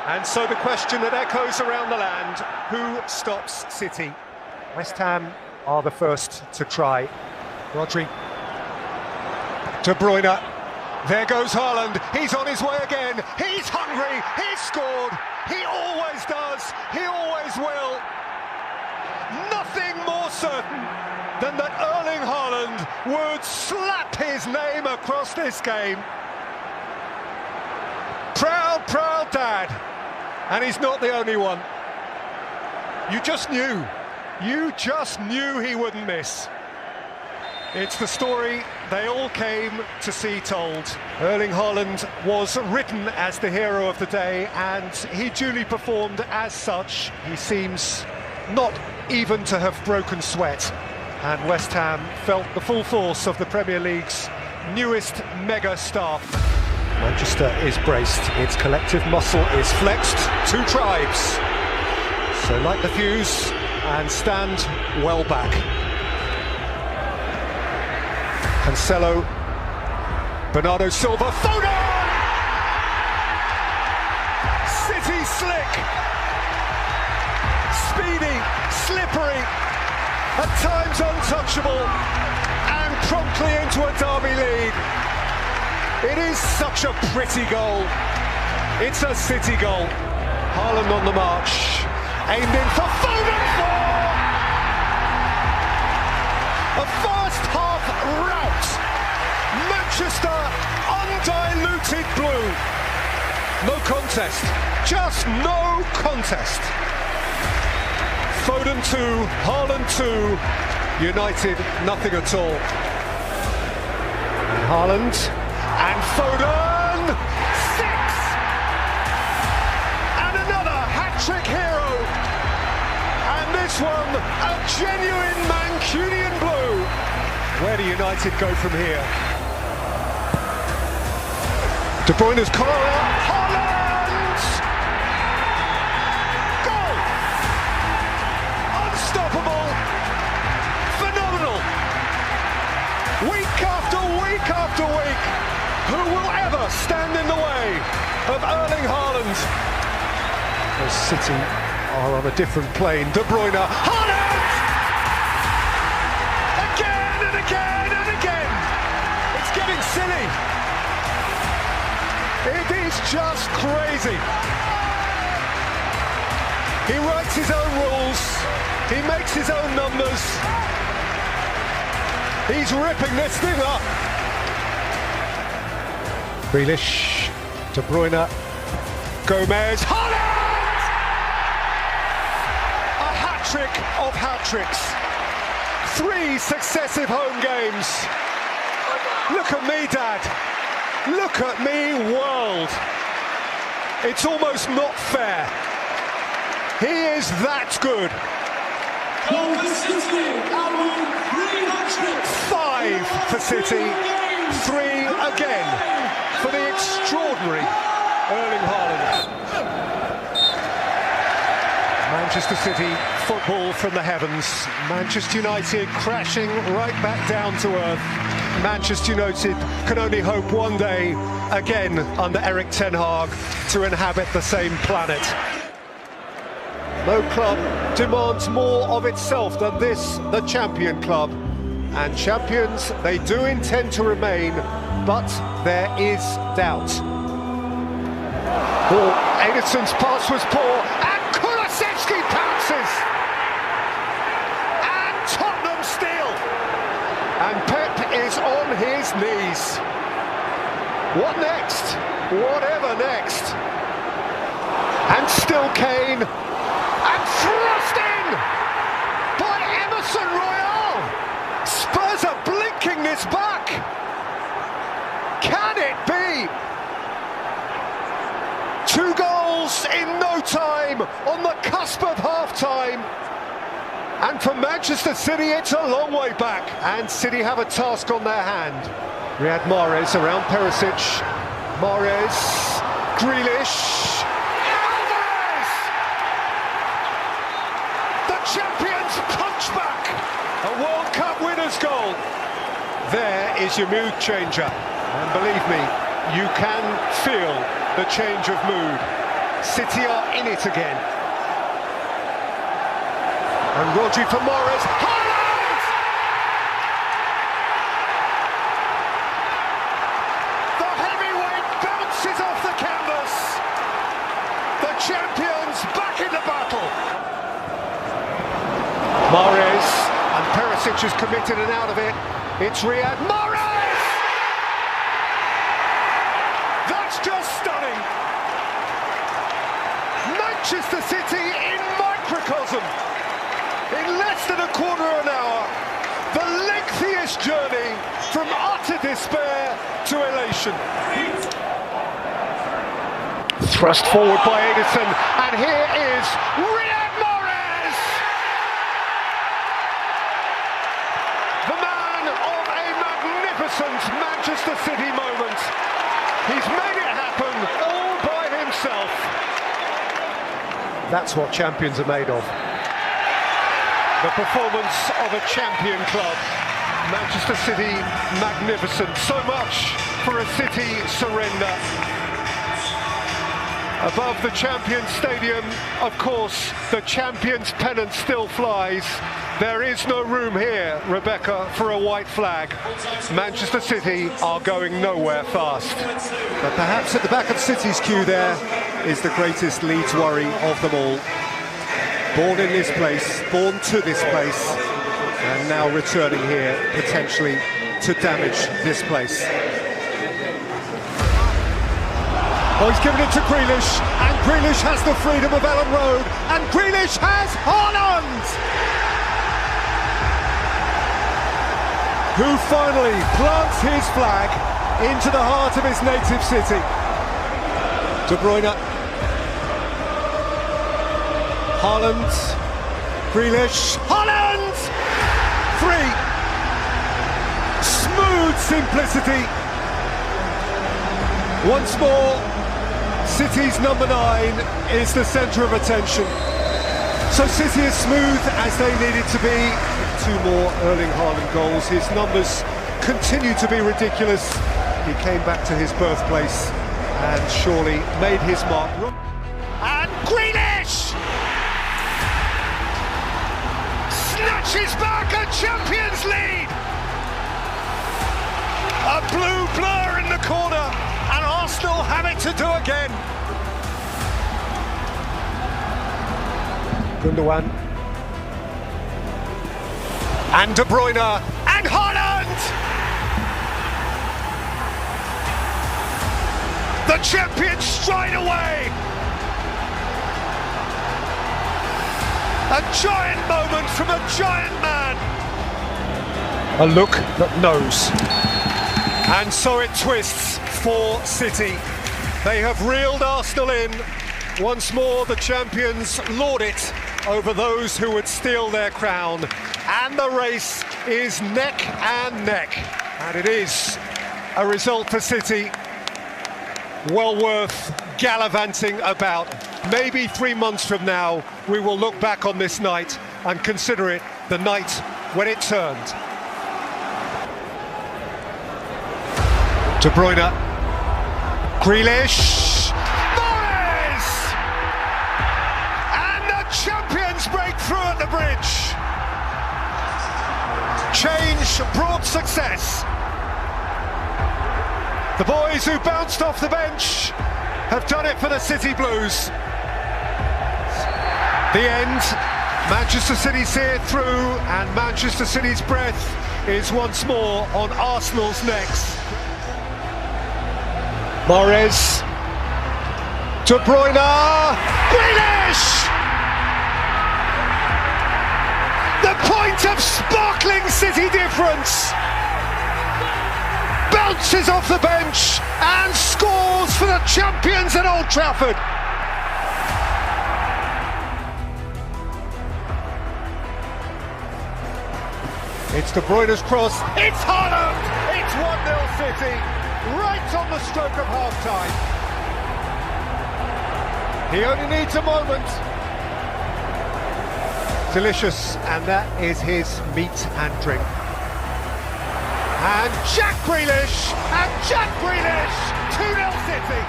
And so the question that echoes around the land, who stops City? West Ham are the first to try. Rodri. De Bruyne. There goes Haaland. He's on his way again. He's hungry. He's scored. He always does. He always will. Nothing more certain than that Erling Haaland would slap his name across this game. Proud, proud dad. And he's not the only one. You just knew. You just knew he wouldn't miss. It's the story they all came to see told. Erling Haaland was written as the hero of the day, and he duly performed as such. He seems not even to have broken sweat. And West Ham felt the full force of the Premier League's newest mega star. Manchester is braced, its collective muscle is flexed. Two tribes. So light the fuse and stand well back. Cancelo, Bernardo Silva, Foden! City slick, speedy, slippery, at times untouchable, and promptly into a derby lead. It is such a pretty goal. It's a City goal. Haaland on the march, aimed in for Foden! A first half rout. Manchester undiluted blue. No contest, just no contest. Foden 2, Haaland 2, United nothing at all. And Haaland and Foden 6. And another hat-trick hero. And this one a genuine Mancunian blue. Where do United go from here? De Bruyne's corner, Haaland! Goal! Unstoppable! Phenomenal! Week after week after week, who will ever stand in the way of Erling Haaland? The City are on a different plane. De Bruyne, Haaland! Again and again and again! It's getting silly! It is just crazy. He writes his own rules. He makes his own numbers. He's ripping this thing up. Grealish, De Bruyne, Gomez, Haaland! A hat-trick of hat-tricks. 3 successive home games. Look at me, Dad. Look at me, world. It's almost not fair. He is that good. 5 for City, 3 again for the extraordinary Erling Haaland. Manchester City, football from the heavens. Manchester United crashing right back down to earth. Manchester United can only hope one day, again under Erik ten Hag, to inhabit the same planet. No club demands more of itself than this, the champion club. And champions, they do intend to remain, but there is doubt. Ederson's pass was poor, and Kulusevski pounces! And Tottenham steal! And Pep is on his knees. What next? Whatever next. And still Kane. And thrust in by Emerson Royal. Spurs are blinking this back. Can it be? 2 goals in no time on the cusp of half-time. And for Manchester City, it's a long way back. And City have a task on their hand. Riyad Mahrez around Perisic. Mahrez, Grealish. Alvarez! The champions punch back. A World Cup winner's goal. There is your mood changer. And believe me, you can feel the change of mood. City are in it again. And Rodri for Morris. Haaland! The heavyweight bounces off the canvas. The champions back in the battle. Mahrez, and Perisic is committed and out of it. It's Riyad Mahrez! That's just stunning. Manchester City in microcosm. In less than a quarter of an hour, the lengthiest journey from utter despair to elation. Thrust forward by Edison, and here is Riyad Mahrez! The man of a magnificent Manchester City moment. He's made it happen all by himself. That's what champions are made of. The performance of a champion club. Manchester City, magnificent. So much for a City surrender. Above the Champions Stadium, of course, the Champions pennant still flies. There is no room here, Rebecca, for a white flag. Manchester City are going nowhere fast. But perhaps at the back of City's queue there is the greatest Leeds worry of them all. Born in this place, born to this place, and now returning here, potentially, to damage this place. Oh, he's given it to Grealish, and Grealish has the freedom of Ellen Road, and Grealish has Haaland! Who finally plants his flag into the heart of his native city. De Bruyne. Haaland. Grealish. Haaland! 3. Smooth simplicity. Once more, City's number 9 is the centre of attention. So City as smooth as they needed to be. 2 more Erling Haaland goals. His numbers continue to be ridiculous. He came back to his birthplace and surely made his mark. And Grealish snatches back a Champions lead. A blue blur in the corner, and Arsenal have it to do again. Gundogan. And De Bruyne, and Haaland! The champions stride away! A giant moment from a giant man! A look that knows. And so it twists for City. They have reeled Arsenal in. Once more the champions lord it over those who would steal their crown. And the race is neck and neck. And it is a result for City well worth gallivanting about. Maybe 3 months from now, we will look back on this night and consider it the night when it turned. De Bruyne. Grealish. Mahrez! And the champions break through at the bridge. Change brought success. The boys who bounced off the bench have done it for the City Blues. The end. Manchester City see it through, and Manchester City's breath is once more on Arsenal's necks. Mahrez. De Bruyne. Grealish! The point of sparkling City difference. Bounces off the bench and scores for the champions at Old Trafford. It's De Bruyne's cross. It's Haaland! It's 1-0 City, right on the stroke of half-time. He only needs a moment. Delicious, and that is his meat and drink. And Jack Grealish, 2-0 City.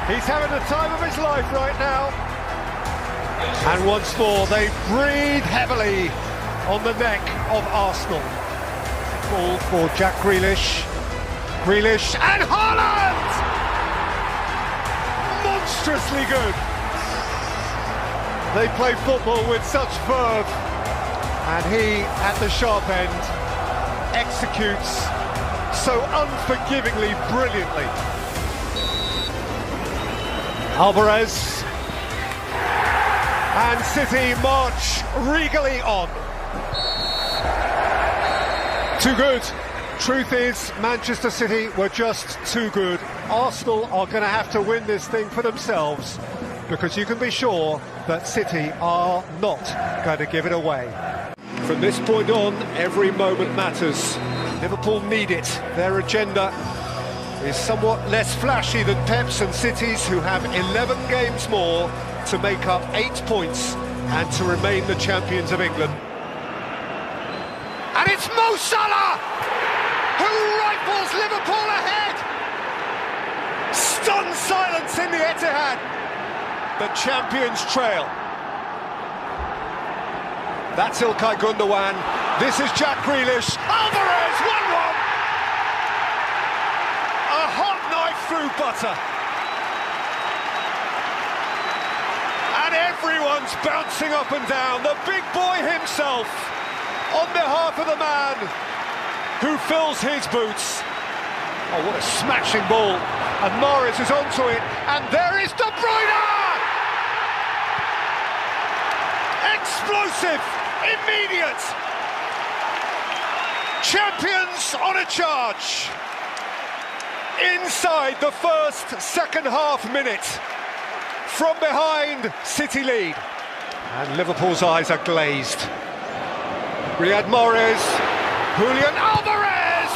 He's having the time of his life right now. And once more, they breathe heavily on the neck of Arsenal. Ball for Jack Grealish. Grealish and Haaland! Monstrously good. They play football with such verve. And he, at the sharp end, executes so unforgivingly brilliantly. Alvarez. And City march regally on. Too good. Truth is, Manchester City were just too good. Arsenal are going to have to win this thing for themselves, because you can be sure that City are not going to give it away. From this point on, every moment matters. Liverpool need it. Their agenda is somewhat less flashy than Pep's and City's, who have 11 games more to make up 8 points and to remain the champions of England. And it's Mo Salah who rifles Liverpool ahead. Stunned silence in the Etihad. The champions trail. That's Ilkay Gundogan. This is Jack Grealish. Alvarez, 1-1. A hot knife through butter. And everyone's bouncing up and down. The big boy himself, on behalf of the man who fills his boots. Oh, what a smashing ball. And Morris is onto it. And there is De Bruyne! Explosive, immediate. Champions on a charge. Inside the second half minute. From behind, City lead. And Liverpool's eyes are glazed. Riyad Mahrez, Julian Alvarez,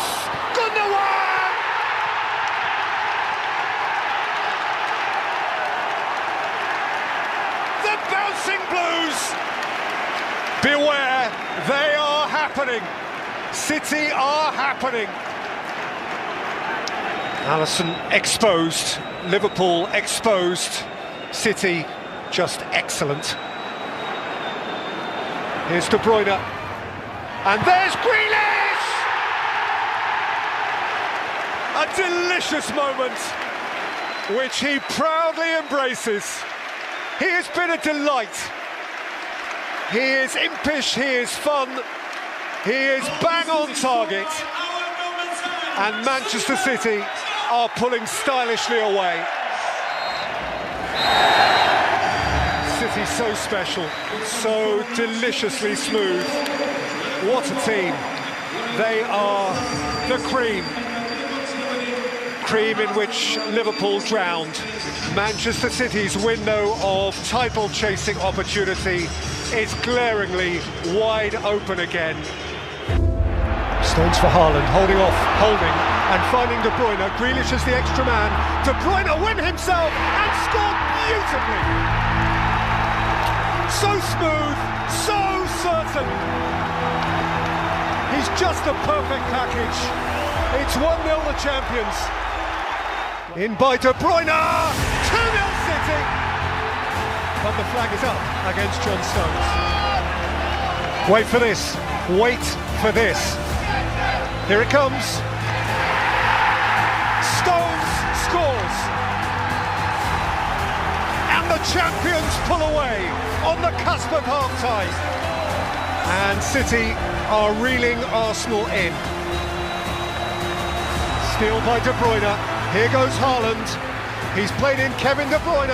Gundogan! The bouncing blues! Beware, they are happening. City are happening. Alisson exposed, Liverpool exposed, City just excellent. Here's De Bruyne, and there's Grealish! A delicious moment, which he proudly embraces. He has been a delight. He is impish, he is fun, he is bang on target, and Manchester City are pulling stylishly away. City so special, so deliciously smooth. What a team. They are the cream. Cream in which Liverpool drowned. Manchester City's window of title-chasing opportunity is glaringly wide open again. Stones for Haaland, holding off, holding, and finding De Bruyne. Grealish is the extra man. De Bruyne win himself and scored beautifully. So smooth, so certain. He's just a perfect package. It's 1-0 the champions. In by De Bruyne, 2-0 City. But the flag is up against John Stones. Wait for this, wait for this. Here it comes. Stones scores. And the champions pull away on the cusp of half-time. And City are reeling Arsenal in. Steal by De Bruyne. Here goes Haaland. He's played in Kevin De Bruyne.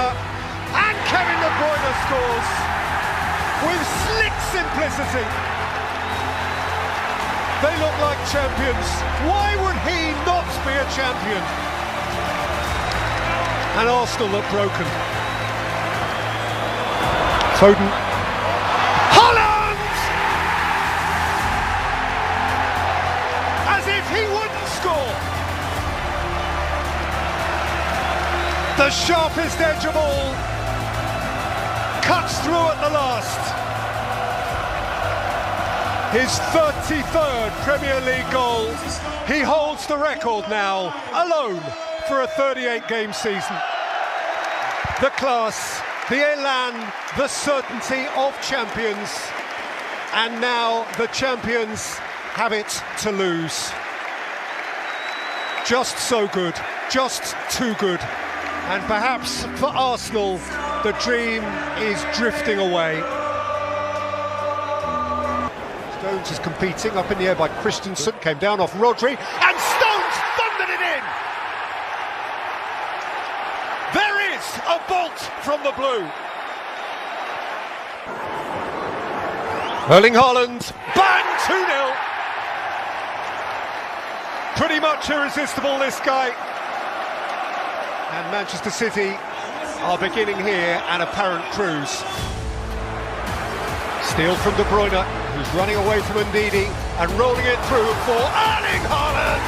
And Kevin De Bruyne scores with slick simplicity. They look like champions. Why would he not be a champion? And Arsenal look broken. Foden. Haaland! As if he wouldn't score. The sharpest edge of all cuts through at the last. His 33rd Premier League goal. He holds the record now, alone, for a 38-game season. the class, the elan, the certainty of champions. And now the champions have it to lose. Just so good, just too good. And perhaps for Arsenal, the dream is drifting away. Stones is competing, up in the air by Christensen, came down off Rodri, and Stones thundered it in! There is a bolt from the blue. Erling Haaland, bang, 2-0. Pretty much irresistible, this guy. And Manchester City are beginning here an apparent cruise. Steal from De Bruyne, who's running away from Ndidi and rolling it through for Erling Haaland!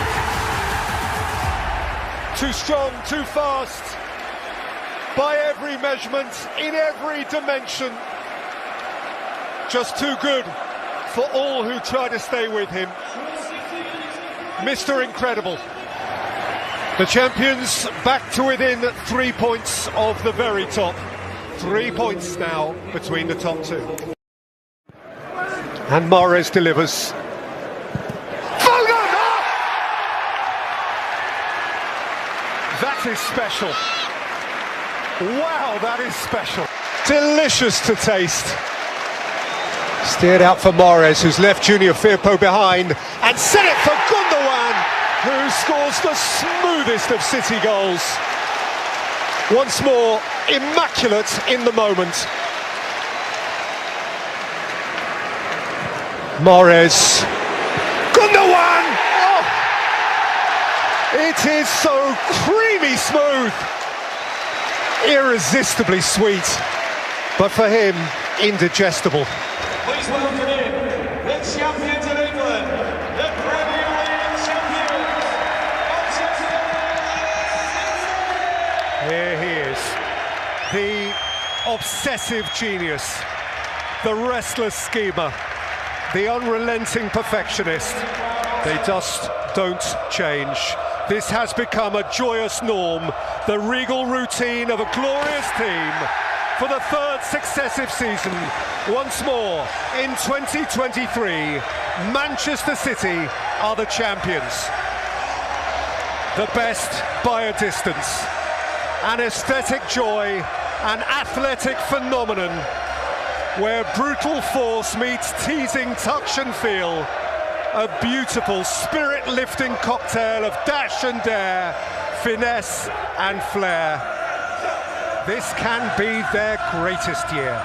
Too strong, too fast, by every measurement, in every dimension. Just too good for all who try to stay with him. Mr. Incredible. The champions back to within 3 points of the very top. 3 points now between the top two. And Mahrez delivers. Foden! That is special. Wow, that is special. Delicious to taste. Steered out for Mahrez, who's left Junior Firpo behind, and set it for Gundogan, who scores the smoothest of City goals. Once more, immaculate in the moment. Mahrez, Gundogan! Oh! It is so creamy smooth, irresistibly sweet, but for him, indigestible. Please welcome in the champions of England, the Premier League champions. Here he is, the obsessive genius, the restless schemer, the unrelenting perfectionist. They just don't change. This has become a joyous norm, the regal routine of a glorious team. For the third successive season, once more in 2023, Manchester City are the champions. The best by a distance. An aesthetic joy, an athletic phenomenon, where brutal force meets teasing touch and feel. A beautiful, spirit-lifting cocktail of dash and dare, finesse and flair. This can be their greatest year.